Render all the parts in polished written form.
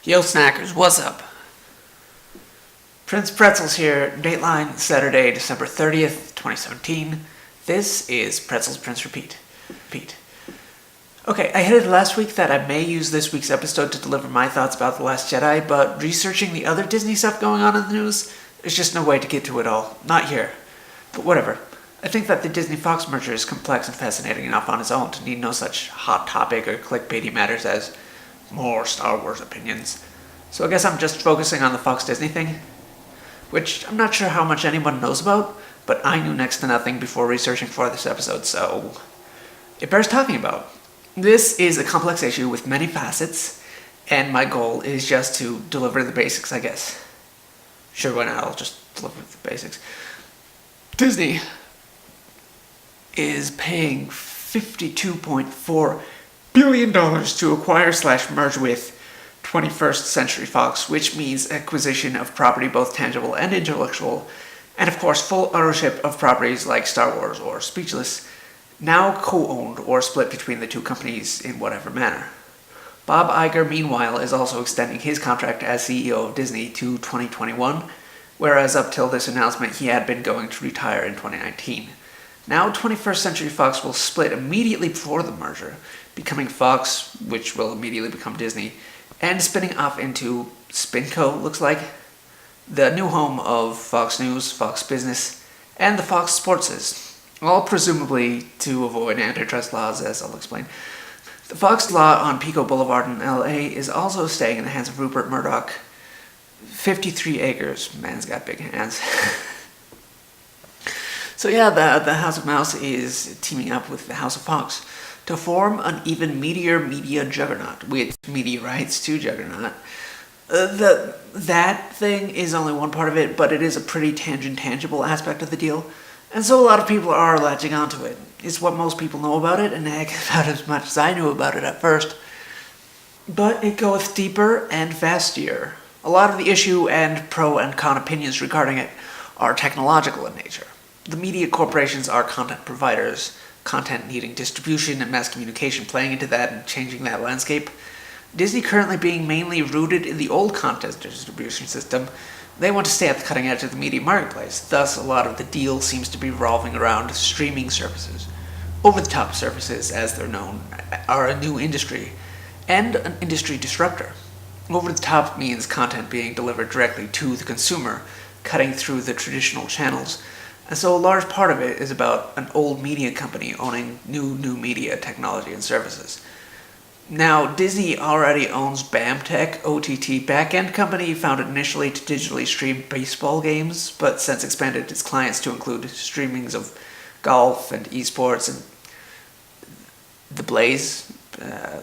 Yo snackers, what's up? Prince Pretzels here, Dateline, Saturday, December 30th, 2017. This is Pretzels+Prints+Repeat. Okay, I hinted last week that I may use this week's episode to deliver my thoughts about The Last Jedi, but researching the other Disney stuff going on in the news, there's just no way to get to it all. Not here. But whatever. I think that the Disney-Fox merger is complex and fascinating enough on its own to need no such hot topic or clickbaity matters as more Star Wars opinions. So I guess I'm just focusing on the Fox-Disney thing, which I'm not sure how much anyone knows about, but I knew next to nothing before researching for this episode, so it bears talking about. This is a complex issue with many facets, and my goal is just to deliver the basics, I guess. Sure, why not? I'll just deliver the basics. Disney is paying $52.4 billion to acquire/merge with 21st Century Fox, which means acquisition of property both tangible and intellectual, and of course full ownership of properties like Star Wars or Speechless, now co-owned or split between the two companies in whatever manner. Bob Iger, meanwhile, is also extending his contract as CEO of Disney to 2021, whereas up till this announcement he had been going to retire in 2019. Now 21st Century Fox will split immediately before the merger, becoming Fox, which will immediately become Disney, and spinning off into SpinCo, looks like, the new home of Fox News, Fox Business, and the Fox Sportses, all presumably to avoid antitrust laws, as I'll explain. The Fox lot on Pico Boulevard in LA is also staying in the hands of Rupert Murdoch. 53 acres. Man's got big hands. So yeah, the House of Mouse is teaming up with the House of Fox to form an even meatier media juggernaut, with media rights to juggernaut. That thing is only one part of it, but it is a pretty tangible aspect of the deal, and so a lot of people are latching onto it. It's what most people know about it, and heck, about as much as I knew about it at first. But it goeth deeper and vastier. A lot of the issue and pro and con opinions regarding it are technological in nature. The media corporations are content providers, content needing distribution and mass communication playing into that and changing that landscape. Disney currently being mainly rooted in the old content distribution system, they want to stay at the cutting edge of the media marketplace. Thus, a lot of the deal seems to be revolving around streaming services. Over-the-top services, as they're known, are a new industry, and an industry disruptor. Over-the-top means content being delivered directly to the consumer, cutting through the traditional channels. And so a large part of it is about an old media company owning new media technology and services. Now, Disney already owns BAMTech, OTT Backend company, founded initially to digitally stream baseball games, but since expanded its clients to include streamings of golf and esports and the Blaze.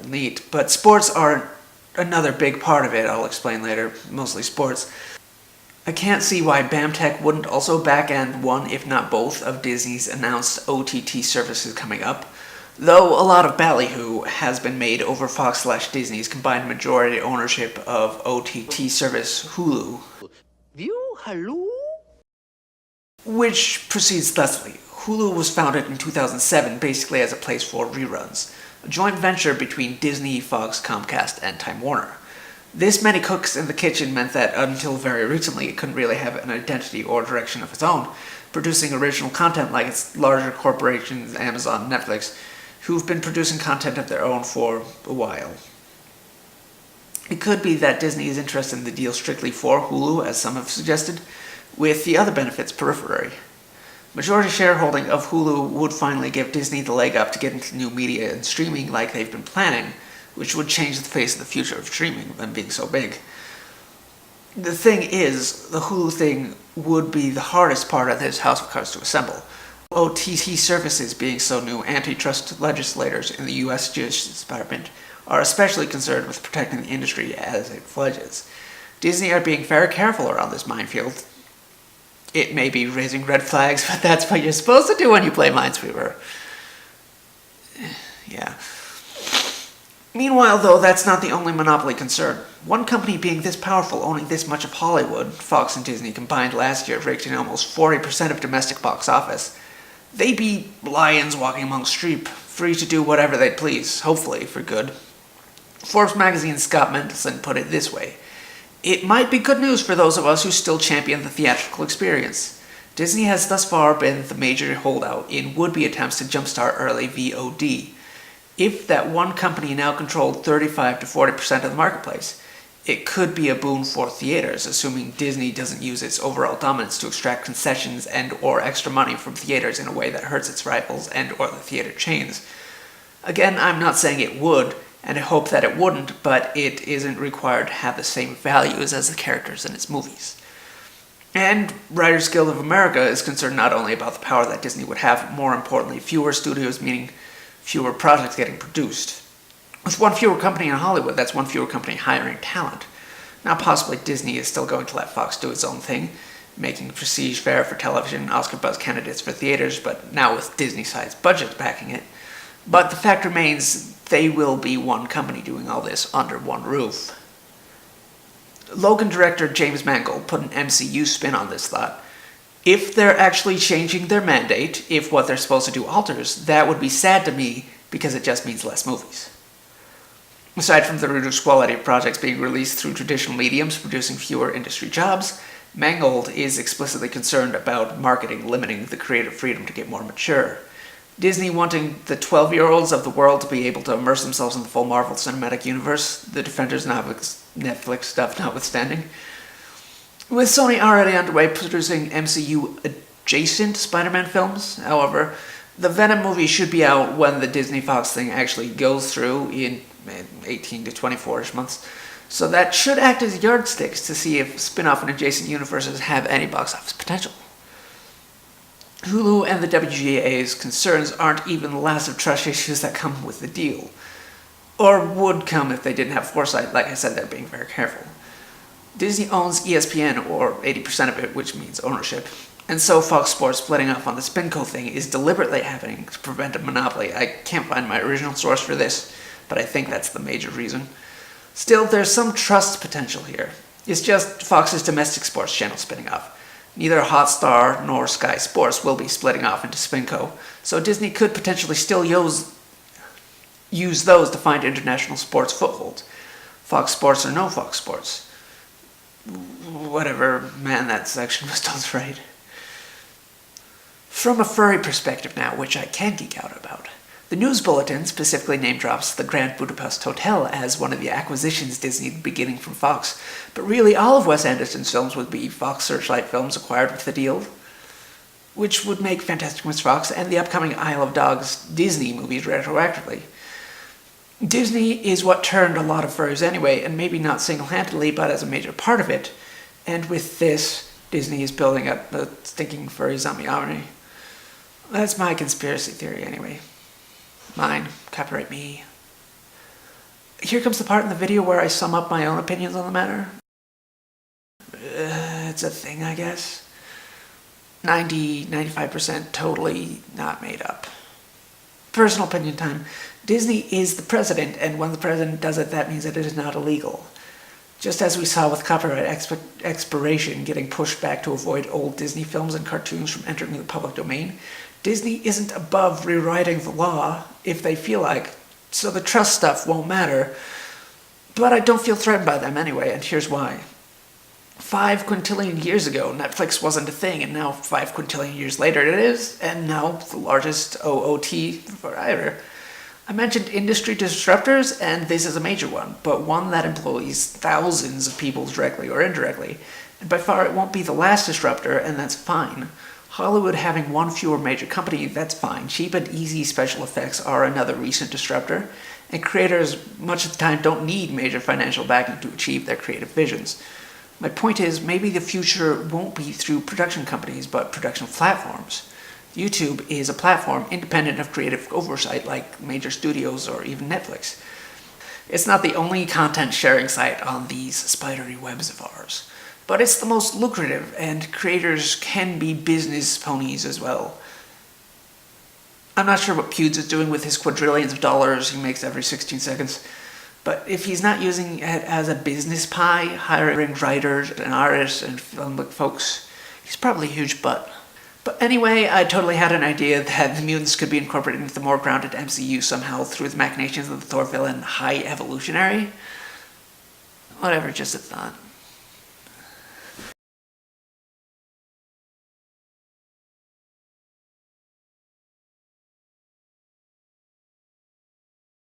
Neat. But sports are another big part of it, I'll explain later, mostly sports. I can't see why BAMTech wouldn't also back-end one, if not both, of Disney's announced OTT services coming up, though a lot of ballyhoo has been made over Fox/Disney's combined majority ownership of OTT service Hulu. View Halloo? Which proceeds thusly. Hulu was founded in 2007 basically as a place for reruns, a joint venture between Disney, Fox, Comcast, and Time Warner. This many cooks in the kitchen meant that until very recently it couldn't really have an identity or direction of its own, producing original content like its larger corporations, Amazon, Netflix, who've been producing content of their own for a while. It could be that Disney is interested in the deal strictly for Hulu, as some have suggested, with the other benefits periphery. Majority shareholding of Hulu would finally give Disney the leg up to get into new media and streaming like they've been planning, which would change the face of the future of streaming, them being so big. The thing is, the Hulu thing would be the hardest part of this house of cards to assemble. OTT services being so new, antitrust legislators in the U.S. Justice Department are especially concerned with protecting the industry as it fledges. Disney are being very careful around this minefield. It may be raising red flags, but that's what you're supposed to do when you play Minesweeper. Yeah. Meanwhile, though, that's not the only monopoly concern. One company being this powerful, owning this much of Hollywood, Fox and Disney combined last year raked in almost 40% of domestic box office. They be lions walking among sheep, free to do whatever they please, hopefully for good. Forbes magazine's Scott Mendelson put it this way: "It might be good news for those of us who still champion the theatrical experience. Disney has thus far been the major holdout in would-be attempts to jumpstart early VOD. If that one company now controlled 35 to 40% of the marketplace, it could be a boon for theaters, assuming Disney doesn't use its overall dominance to extract concessions and or extra money from theaters in a way that hurts its rivals and or the theater chains. Again, I'm not saying it would, and I hope that it wouldn't, but it isn't required to have the same values as the characters in its movies." And Writers Guild of America is concerned not only about the power that Disney would have, more importantly, fewer studios, meaning fewer projects getting produced. With one fewer company in Hollywood, that's one fewer company hiring talent. Now, possibly Disney is still going to let Fox do its own thing, making prestige fare for television, Oscar buzz candidates for theaters, but now with Disney-sized budgets backing it. But the fact remains, they will be one company doing all this under one roof. Logan director James Mangold put an MCU spin on this thought. "If they're actually changing their mandate, if what they're supposed to do alters, that would be sad to me because it just means less movies." Aside from the reduced quality of projects being released through traditional mediums producing fewer industry jobs, Mangold is explicitly concerned about marketing limiting the creative freedom to get more mature. Disney wanting the 12-year-olds of the world to be able to immerse themselves in the full Marvel Cinematic Universe, the Defenders Netflix stuff notwithstanding. With Sony already underway producing MCU-adjacent Spider-Man films, however, the Venom movie should be out when the Disney-Fox thing actually goes through in 18 to 24-ish months, so that should act as yardsticks to see if spin-off and adjacent universes have any box office potential. Hulu and the WGA's concerns aren't even the last of trust issues that come with the deal. Or would come if they didn't have foresight. Like I said, they're being very careful. Disney owns ESPN, or 80% of it, which means ownership. And so Fox Sports splitting off on the SpinCo thing is deliberately happening to prevent a monopoly. I can't find my original source for this, but I think that's the major reason. Still, there's some trust potential here. It's just Fox's domestic sports channel spinning off. Neither Hotstar nor Sky Sports will be splitting off into SpinCo, so Disney could potentially still use those to find international sports footholds. Fox Sports or no Fox Sports. Whatever, man, that section was done right. From a furry perspective now, which I can geek out about, the news bulletin specifically name drops the Grand Budapest Hotel as one of the acquisitions Disney would be getting from Fox, but really all of Wes Anderson's films would be Fox Searchlight films acquired with the deal, which would make Fantastic Mr. Fox and the upcoming Isle of Dogs Disney movies retroactively. Disney is what turned a lot of furries anyway, and maybe not single-handedly, but as a major part of it, and with this, Disney is building up a stinking furry zombie army. That's my conspiracy theory anyway. Mine. Copyright me. Here comes the part in the video where I sum up my own opinions on the matter. It's a thing, I guess. 95% totally not made up. Personal opinion time. Disney is the president, and when the president does it, that means that it is not illegal. Just as we saw with copyright expiration getting pushed back to avoid old Disney films and cartoons from entering the public domain, Disney isn't above rewriting the law if they feel like, so the trust stuff won't matter. But I don't feel threatened by them anyway, and here's why. 5 quintillion years ago, Netflix wasn't a thing, and now 5 quintillion years later it is, and now the largest OOT provider. I mentioned industry disruptors, and this is a major one, but one that employs thousands of people directly or indirectly, and by far it won't be the last disruptor, and that's fine. Hollywood having one fewer major company, that's fine. Cheap and easy special effects are another recent disruptor, and creators much of the time don't need major financial backing to achieve their creative visions. My point is, maybe the future won't be through production companies, but production platforms. YouTube is a platform independent of creative oversight like major studios or even Netflix. It's not the only content sharing site on these spidery webs of ours, but it's the most lucrative, and creators can be business ponies as well. I'm not sure what Pewds is doing with his quadrillions of dollars he makes every 16 seconds, but if he's not using it as a business pie, hiring writers and artists and film folks, he's probably a huge butt. But anyway, I totally had an idea that the mutants could be incorporated into the more grounded MCU somehow through the machinations of the Thor villain High Evolutionary. Whatever, just a thought.